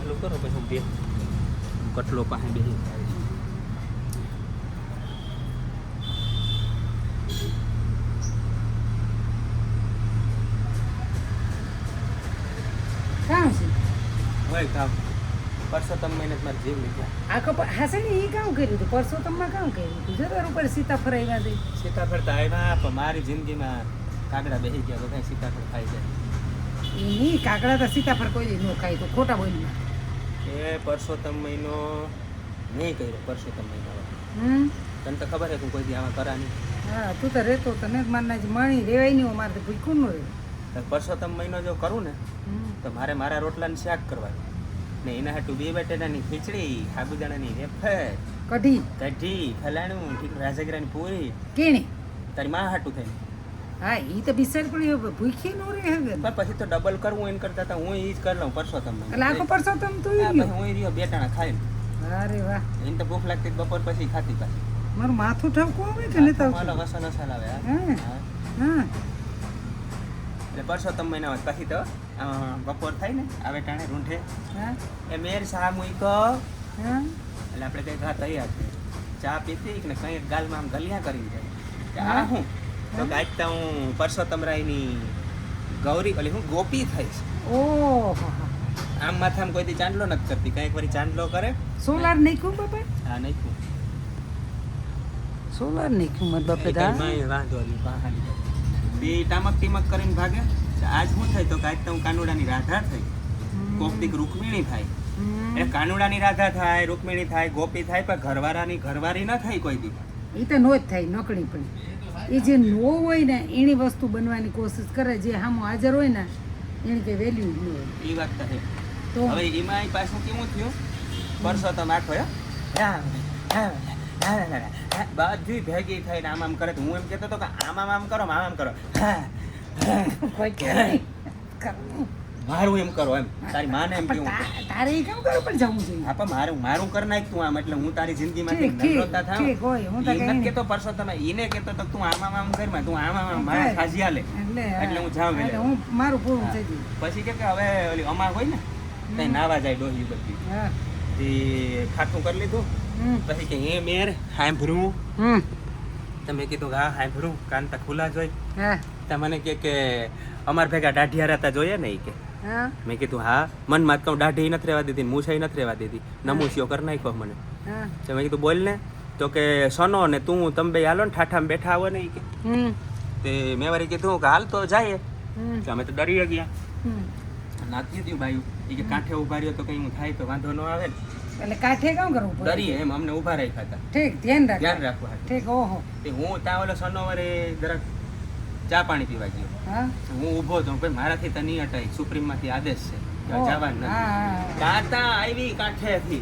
કટલું કરો પછી હું બે કટલો પાસે બેસી થાય કામ છે હોય કામ પરસોત્તમ મહિને મારે જીવ લીધા આ કપ હાસે ને એ કામ કર્યું હતું પરસોત્તમમાં કામ કર્યું હતું જરૂર ઉપર સીતાફળ આવ્યા હતી સીતાફળ તો આવ્યા પણ મારી જિંદગીમાં કાગડા બેસી ગયા તો કાંઈ સીતાફળ ખાઈ જાય એ નહીં કાકડા તો સીતાફળ કોઈ દી ન ખાય તો ખોટા બોલી એ પરસોત્તમ મહિનો નહીં કર્યો પરસોત્તમ મહિનો તને તો ખબર છે તું કોઈ દી આમાં કરા નહીં હા તું તો રહેતો તને જ મારના મણી રેવાય નહીં મારે તો ભૂખું ન રહે પરસોત્તમ મહિનો જો કરું ને તો મારે મારા રોટલાને શાક કરવાનું ને એના હાટું બે બટેટાની ખીચડી સાબુદાણાની વેફર કઢી કઢી ફલાણું ઠીક રાજગરાની પૂરી કેણી તારી માં હાટું થઈને હા એ તો બિચાર પણ ભૂખી ન રહે હવે પણ પછી તો ડબલ કરવું એને કરતા તો હું એ જ કરી લઉં પરસોત્તમ મહિનો એટલે આખો પરસોત્તમ તું ઈ પછી ગયો હું રહ્યો બેટાણા ખાઈને અરે વાહ એને તો ભૂખ લાગતી બપોર પછી ખાતી પાછી મારું માથું ઠપકું આવે કે લેતા માલો વસો નસાલ આવે હા. હા એટલે પરસોત્તમ મહિનામાં પછી તો બપોર થાય ને આવે ટાણે રૂંઢે હા એ મેર શા મૂકો હા એટલે આપણે કંઈ ઘા તૈયાર છે ચા પીતી ને કંઈક ગાલમાં આમ ગલિયા કરી જાય કે આ હું તો કાંઈક તો હું પરસોત્તમ રાયની ગૌરી ઓલી હું ગોપી થઈશ ઓહો આમ માથામાં કોઈ દી ચાંદલો નથી કરતી કંઈક વળી ચાંદલો કરે સોલાર નાખ્યું બાપા હા નહીં સોલાર નાખ્યું મારા બાપે દા વાંધો નહીં બહાલી બે ટામક ટીમક કરીને ભાગે આજ શું થાય તો કાંઈક તો હું કાનુડાની રાધા થઈ કોક દીક રૂકમિણી થાય એટલે કાનુડાની રાધા થાય રૂકમિણી થાય ગોપી થાય પણ ઘરવાળાની ઘરવાળી ન થાય કોઈ દી એ તો નો જ થાય નકળી પણ એ જે નો હોય ને એની વસ્તુ બનવાની કોશિશ કરે જે હામો હાજર હોય ને એની કંઈ વેલ્યુ જ ન હોય એ વાત તો છે તો હવે એમાં પાછું કેવું થયું પરસોત્તમ આખો બધી ભેગી થઈને આમ કરે તો હું એમ કહેતો હતો કે આમ કરો આમ કરો કોઈ કે નહીં. મારું એમ કરો એમ તારી માને એમ કેવું તારે એ કામ કરો પણ જવું જોઈએ હા પણ મારું કરી નાખ તું આમ એટલે હું તારી જિંદગીમાંથી ઠીક, નવરતા થાવ ઠીક હોય, હું તો ઈ કઈ નથી નહીં. કહેતો પરસોત્તમ એને કહેતો તો તું આમ કરમાં તું આમ મારા ખાજી હાલે એટલે હું જાઉં એટલે એટલે હું મારું પૂરું થઈ ગયું પછી કે હવે ઓલી અમા હોય ને ત્યાં નાવા જાય ડોહી બધી હા તે ખાતું કરી લીધું પછી કે એ મેર હાંભરું હમ તમે કીધું કે હા હાંભરું કાન તો ખુલ્લા જોઈ હા તો મને કે અમાર ભેગા દાઢિયા રહેતા જોઈએ ને ઈ કે હા મેં કીધું હા મન માં કહું દાઢી નથી રહેવા દીધી મૂછાઈ નથી રહેવા દીધી નમૂસિયો કરી નાખ્યો મને હા તો મેં કીધું બોલ ને તો કે સોનો ને તું તમે બે હાલો ને ઠાઠામાં બેઠા આવો ને ઈ કે તે મેં વળી કીધું કે હાલ તો જાય તો અમે તો ડરી ગયા નાખી દીધું ભાઈ એ કે કાંઠે ઉભા રહ્યો તો કઈ હું થાય તો વાંધો ન આવે ને એટલે કાઠે કામ કરવું પડે ડરીએ એમ અમને ઉભા રાખ્યા હતા ઠીક ધ્યાન રાખ ધ્યાન રાખવા હાટુ. ઠીક ઓહો તે હું ત્યાં ઓલો સનોવરે જરાક ચા પાણી પીવા ગયો હા હું ઊભો તો ભાઈ મારાથી તો નહીં હટાય સુપ્રીમમાંથી આદેશ છે કે ઓહ, જવાનું હા, નથી હા. તાતા આવી કાંઠેથી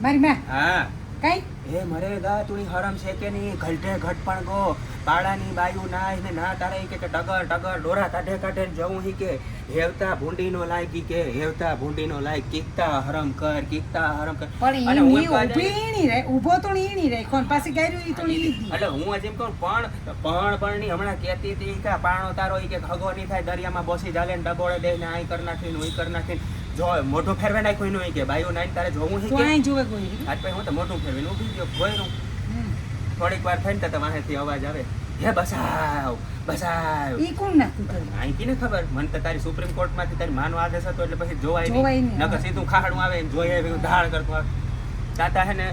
મારી માં હા કઈ એ મરે ગા તુણી હરમ છે કે નહીં ઘલટે ઘટ પણ ગો પાડાની બાયુ નાય ને ના તારે ઈ કે ટગર ટગર ડોરા કાઢે કાઢે ને જવું હી કે હેવતા ભૂંડીનો લાયકી કે હેવતા ભૂંડીનો લાયક કીકતા હરમ કર કીકતા હરમ કર પણ અને ઈ હું ની એમ કહું ઊભી ઈણી રહે ઊભો તો ઈણી રહે કોણ પાછી ગાયરું ઈ તો ઈ એટલે હું હજી એમ કહું પણ ની હમણાં કહેતી હતી કે પાણો તારો ઈ કે ખગો નહીં થાય દરિયામાં બોસી જાલે ને ડબોળે દે ને આઈ કર નાખીને ઉઈ કર નાખીને જો મોઢું ફેરવે નાખ્યું એનું ઈ કે બાયું નાઈને તારે જોવું હી તો કે અહીં જોવે કોઈ આજ પછી હું તો મોઢું ફેરવીને ઊભી ગયો ભોયરું થોડીક વાર થઈને તો વાહેથી અવાજ આવે હે બસાવ બસાવ ઈ કોણ નાખતું કર્યું આંકી ને ખબર મને તો તારી સુપ્રીમ કોર્ટમાંથી તારી માનો આદેશ હતો એટલે પછી જોવાય જોવાય નહીં નહીં, નકર સીધું ખાડું આવે ને જોઈએ એવું ધાળ કરતું આવે તાતા હે ને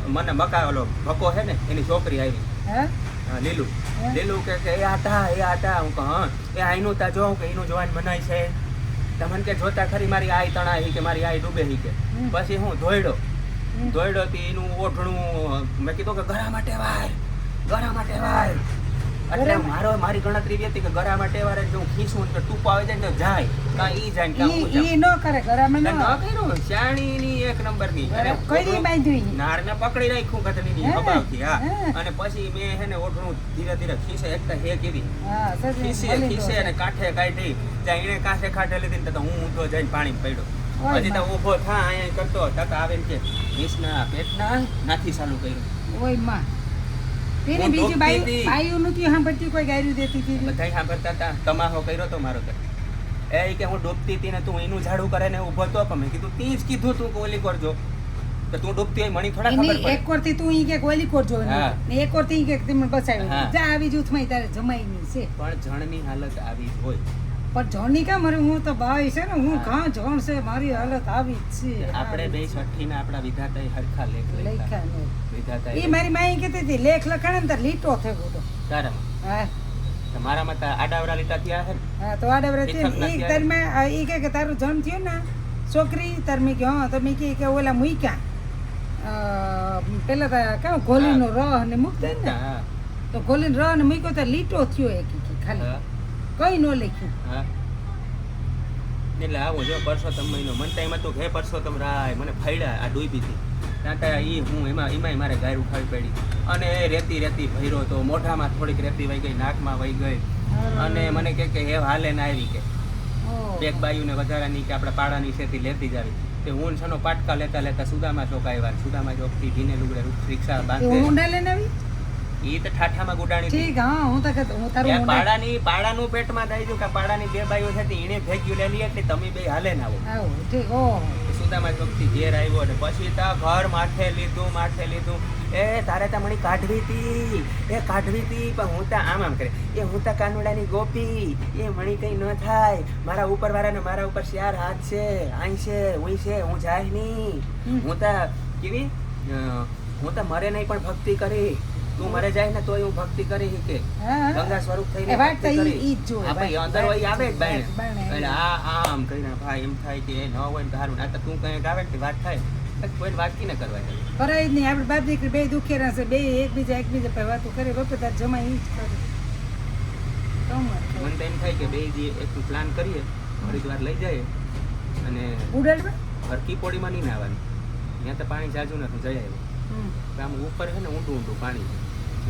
મને મકા ઓલો ભકો હે ને એની છોકરી આવી હા લીલું લીલું કે એ આતા હું કહું હા એ આઈનું તા જોઉં કે એનું જોવાની મનાય છે તમને કે જોતા ખરી મારી આઈ તણા હી કે મારી આઈ ડૂબે હી કે પછી હું ધોયડો થી એનું ઓઢણું મેં કીધું કે ગળા માટે વાય એટલે મારી ગણતરી એવી હતી કે ગળા માટે વારે જો ખીસું ને ટૂંપો આવી જાય ને તો જાય કાં ઈ જાય ને કાં હું ઈ ન કરે ઘરામાં ન કર્યું શાણીની એક નંબરની અને કઈ બાંધ્યું ઈ? નારને પકડી નાખ્યું કથનીની હે? હબાવથી હા હે? અને પછી મેં હે ને ઓઢણું ધીરે ધીરે ખીસે એકતા હે કીધી હા સજી ખીસે અને કાંઠે કાઢી જ્યાં એને કાંઠે કાઢે લીધી ને તો હું ઊંધો જઈને પાણી પડ્યો ઓય હજી તો ઊભો થા અહીંયા કરતો ટકા આવે ને કે વિષના પેટના નાથી ચાલુ કર્યું ઓય માં તેની હું બીજી ધોકતી હતી. બાયું નું સાંભળતી કોઈ ગાયરું દેતી હતી બધા સાંભળતા હતા તમાહો કર્યો તો મારો તો એ ઈ કે હું ડૂબતી હતી ને તું એનું ઝાડુ કરે ને ઊભો તો પણ મેં કીધું તી જ કીધું તું કે ઓલી કરજો તો તું ડૂબતી હોય મને થોડા ખબર એની પડે એક કોરથી તું ઈ કે ઓલી કોર જો હા. ને એક કોરથી ઈ કે તમે બસાવી હા. જા આવી જૂથમાં તારે જમાઈ ની છે પણ જણની હાલત આવી જ હોય પણ જણની કા મારે હું તો બાઈ છે ને હું હા. કાં જણ છે મારી હાલત આવી જ છે આપણે બે છઠ્ઠીના આપણા વિધાતાએ હરખા લેખ લખ્યા લખ્યા ને વિધાતાએ ઈ મારી માઈ કહેતી હતી લેખ લખાણે ને તાર લીટો થયો તો તારામાં હા તો મારામાં તો આડાવડા લીટા થયા છે ને હા તો આડવરે છે તીખક ઈ નથી તાર મેં ઈ કે તારું જન્મ થયો ને છોકરી તાર મેં કે હા તો મેં કે ઓલા મૂક્યા પેલા તો કેવું ગોલીનો રહ ને મૂકતા ને હા તો ગોલીનો રહ ને મૂક્યો તો લીટો થયો એક ખાલી હા કઈ નો લખ્યું હા એટલે આવો જો પરસોત્તમ મહિનો મન ટાઈમ હતું કે હે પરસોત્તમ રાય મને ફાડ્યા આ ડૂબી હતી ત્યાં ત્યાં ઈ હું એમાંય મારે ગાય ઉઠાવી પડી અને એ રેતી ભર્યો તો મોઢામાં થોડીક રેતી વહી ગઈ નાકમાં વહી ગઈ અને મને કે હે હાલે ના આવી કે બેક બાયુને વધારાની કે આપણા પાડાની છેથી લેતી જ આવી તે હું છનો પાટકા લેતા સુદામા ચોક આવ્યા સુદામા ચોકથી ભીને લુગડે રિક્ષા બાંધે ઊંડા લઈને આવી ઈ તો ઠાઠામાં ગુડાણી હતી ઠીક હા હું તો કહેતો હું તારું એ ઊંડા પાડાનું પેટમાં થઈ ગયું કે પાડાની બે બાઈઓ છે એને ભેગ્યું લેલી એટલે તમે બે હાલે ના આવો આવો ઠીક ઓહો સુદામા ચોકથી ઘેર આવ્યો અને પછી તા ઘર માથે લીધું એ તારે તા મણી કાઢવી હતી પણ હું તા આમ કરે એ હું તા કાનુડાની ગોપી એ મણી કઈ ન થાય મારા ઉપર વાળાને મારા ઉપર 4 હાથ છે આઈ છે ઉઈ છે હું જાય નહીં હું તા કેવી હું તા મરે નહીં પણ ભક્તિ કરી તું મરે જાય ને તોય હું ભક્તિ કરી કે હા ગંગા સ્વરૂપ થઈને એ વાત તો ભક્તિ કરી. ઈ જ જોવે, હા, ભાઈ, વાત, અંદર હોય આવે જ વાત, બાયણે. બાયણે. એટલે આમ કરીને ભાઈ એમ થાય કે ન હોય ને તારું ના તો તું કઈ ગાવે ને વાત થાય કોઈ વાત કી ન કરવા જાય કરાય જ નહીં આપણે બાપ દીકરી બે દુખેરા છે બે એકબીજા પર વાતો કરે બાપે તાર જમાઈ ઈ જ કરે મને તો એમ થાય કે બે જે એક પ્લાન કરીએ હરિદ્વાર લઈ જાય અને ઉડાડવા હરકી પોડીમાં નહીં નાવાનું ત્યાં તો પાણી જાજુ નથી જઈ આવ્યું આમ ઉપર છે ને ઊંડું પાણી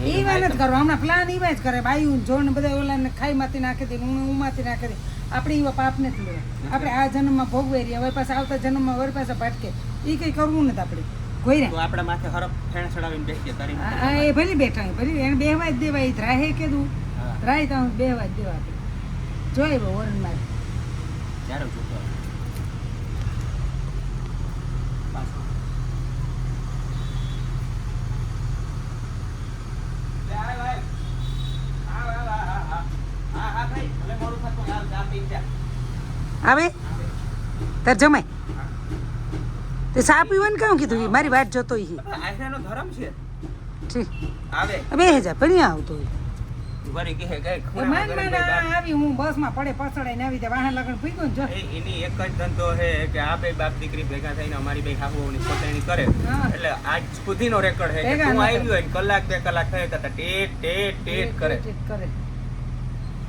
ઈ વાત જ કરો હમણાં પ્લાન ઈ વાત કરે બાયું જોડ ને બધા ઓલાને ખાઈ માંથી નાખી દે ઊંમાંથી નાખી દે આપણે એવા પાપ નથી લેવા આપણે આ જન્મમાં ભોગવાઈ રહ્યા હવે પાછા આવતા જન્મમાં વળી પાછા ભટકે ઈ કઈ કરવું નથી આપણે કોઈ તો આપણા માથે હરફ ફેણ ચડાવીને બેસીએ તારી હા એ ભલે બેઠા હોય ભલે એને બેહવા જ દેવા ઈ રાહે કીધું હા રાહે તો બેહવા જ દેવા આપણે જોઈ વરણ માં ચાલો જોતો આવે તાર જમાય તે સા પીવાનું કેવું કીધું ઈ મારી વાત જોતો ઈ આશરાનો ધર્મ છે ઠીક આવે બે હજાર પણ આવતો વરી કહે કે માન ખૂણામાં માન ગરીબ બાપ. આવી હું બસમાં પડે પછડાઈને આવી દે વાહન લગન ભૂગ્યો ને જો એની એક જ ધંધો છે કે આ બે બાપ દીકરી ભેગા થઈને અમારી બે હાહુઓની પોતાની કરે હા. એટલે આજ સુધીનો રેકોર્ડ છે કે ભેગા તું ન આવી હોય ને કલાક 2 કલાક થયા હતા ટેટ ટેટ ટેટ કરે કરે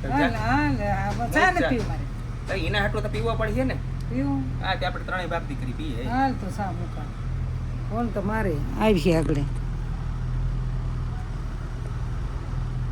તો હાલ હાલ આ ચા નથી પીવું મારે તો એના હાટું તો પીવો પડશે ને પીવું આ તે આપણે ત્રણેય બાપ દીકરી પીએ હાલ તો સા મૂકા ફોન તો મારે આવી આગળ